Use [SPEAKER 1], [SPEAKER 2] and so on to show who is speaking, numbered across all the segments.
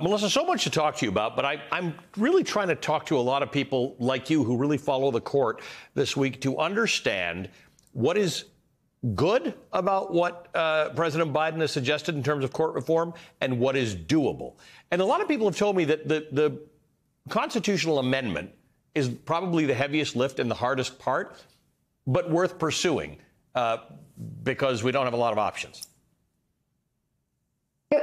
[SPEAKER 1] Melissa, so much to talk to you about, but I'm really trying to talk to a lot of people like you who really follow the court this week to understand what is good about what President Biden has suggested in terms of court reform and what is doable. And a lot of people have told me that the constitutional amendment is probably the heaviest lift and the hardest part, but worth pursuing because we don't have a lot of options.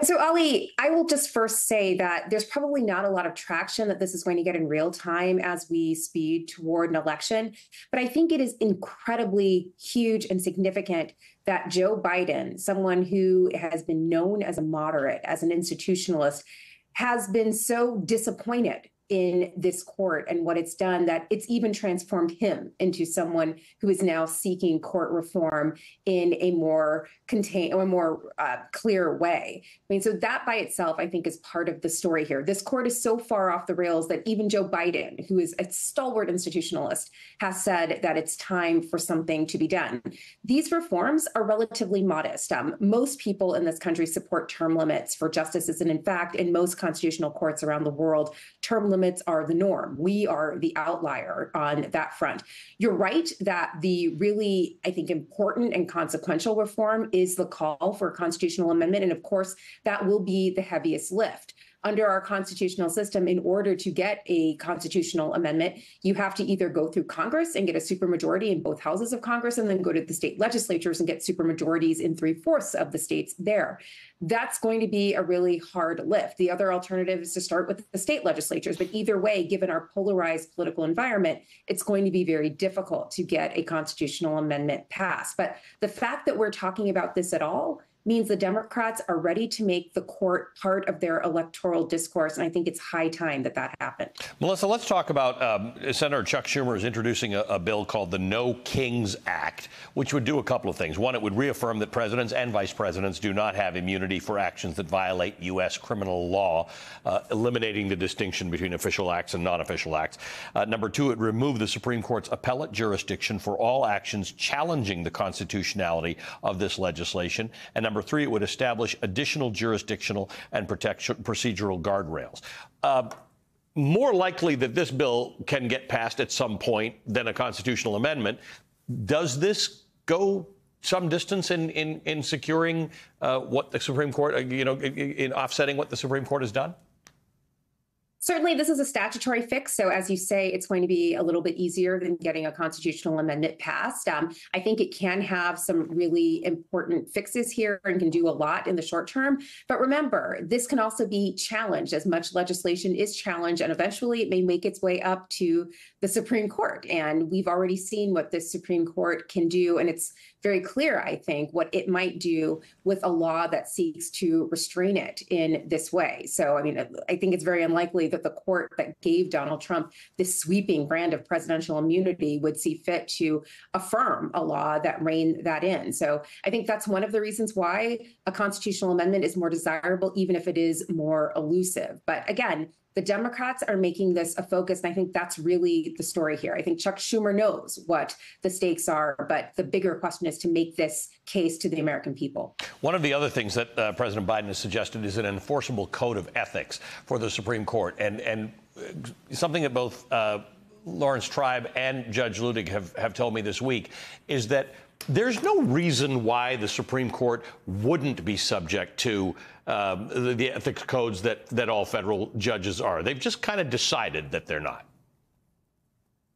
[SPEAKER 2] So, Ali, I will just first say that there's probably not a lot of traction that this is going to get in real time as we speed toward an election. But I think it is incredibly huge and significant that Joe Biden, someone who has been known as a moderate, as an institutionalist, has been so disappointed in this court and what it's done that it's even transformed him into someone who is now seeking court reform in a more contained or more clear way. I mean, so that by itself, I think, is part of the story here. This court is so far off the rails that even Joe Biden, who is a stalwart institutionalist, has said that it's time for something to be done. These reforms are relatively modest. Most people in this country support term limits for justices. And in fact, in most constitutional courts around the world, term limits are the norm. We are the outlier on that front. You're right that the really, I think, important and consequential reform is the call for a constitutional amendment. And of course, that will be the heaviest lift. Under our constitutional system, in order to get a constitutional amendment, you have to either go through Congress and get a supermajority in both houses of Congress, and then go to the state legislatures and get supermajorities in 3/4 of the states there. That's going to be a really hard lift. The other alternative is to start with the state legislatures. But either way, given our polarized political environment, it's going to be very difficult to get a constitutional amendment passed. But the fact that we're talking about this at all means the Democrats are ready to make the court part of their electoral discourse. And I think it's high time that that happened.
[SPEAKER 1] Melissa, let's talk about Senator Chuck Schumer is introducing a bill called the No Kings Act, which would do a couple of things. One, it would reaffirm that presidents and vice presidents do not have immunity for actions that violate U.S. criminal law, eliminating the distinction between official acts and non-official acts. Number two, it would remove the Supreme Court's appellate jurisdiction for all actions challenging the constitutionality of this legislation. And number three, it would establish additional jurisdictional and procedural guardrails. More likely that this bill can get passed at some point than a constitutional amendment. Does this go some distance in securing what the Supreme Court, in offsetting what the Supreme Court has done?
[SPEAKER 2] Certainly, this is a statutory fix. So as you say, it's going to be a little bit easier than getting a constitutional amendment passed. I think it can have some really important fixes here and can do a lot in the short term. But remember, this can also be challenged as much legislation is challenged. And eventually it may make its way up to the Supreme Court. And we've already seen what the Supreme Court can do. And it's very clear, I think, what it might do with a law that seeks to restrain it in this way. So, I mean, I think it's very unlikely that the court that gave Donald Trump this sweeping brand of presidential immunity would see fit to affirm a law that reined that in. So I think that's one of the reasons why a constitutional amendment is more desirable, even if it is more elusive. But again, the Democrats are making this a focus, and I think that's really the story here. I think Chuck Schumer knows what the stakes are, but the bigger question is to make this case to the American people. One
[SPEAKER 1] of the other things that President Biden has suggested is an enforceable code of ethics for the Supreme Court, and something that both Lawrence Tribe and Judge Ludig have told me this week is that there's no reason why the Supreme Court wouldn't be subject to the ethics codes that all federal judges are. They've just kind of decided that they're not.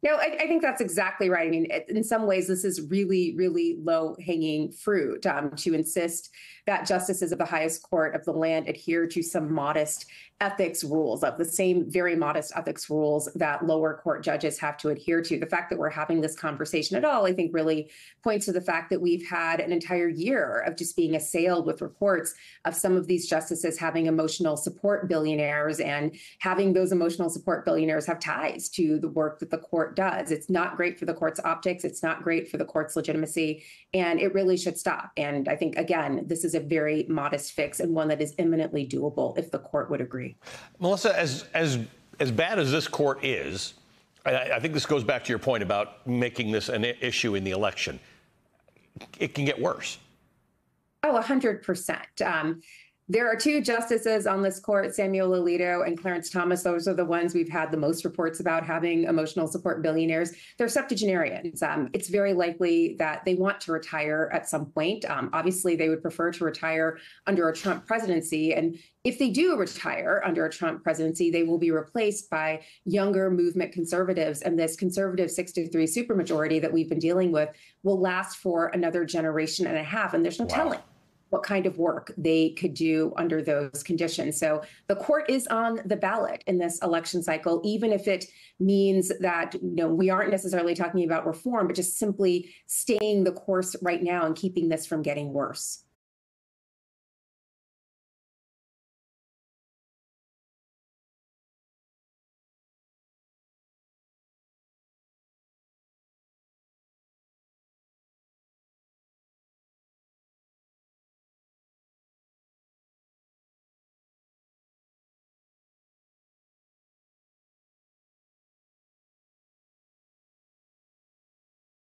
[SPEAKER 2] No, I think that's exactly right. I mean, in some ways, this is really, really low-hanging fruit to insist that justices of the highest court of the land adhere to some modest ethics rules, of the same very modest ethics rules that lower court judges have to adhere to. The fact that we're having this conversation at all, I think, really points to the fact that we've had an entire year of just being assailed with reports of some of these justices having emotional support billionaires and having those emotional support billionaires have ties to the work that the court does. It's not great for the court's optics. It's not great for the court's legitimacy, and it really should stop. And I think, again, this is a very modest fix and one that is imminently doable if the court would agree.
[SPEAKER 1] Melissa, as bad as this court is, I think this goes back to your point about making this an issue in the election. It can get worse.
[SPEAKER 2] Oh, 100%. There are two justices on this court, Samuel Alito and Clarence Thomas. Those are the ones we've had the most reports about having emotional support billionaires. They're septuagenarians. It's very likely that they want to retire at some point. Obviously, they would prefer to retire under a Trump presidency. And if they do retire under a Trump presidency, they will be replaced by younger movement conservatives. And this conservative 6-3 supermajority that we've been dealing with will last for another generation and a half. And there's no telling what kind of work they could do under those conditions. So the court is on the ballot in this election cycle, even if it means that we aren't necessarily talking about reform, but just simply staying the course right now and keeping this from getting worse.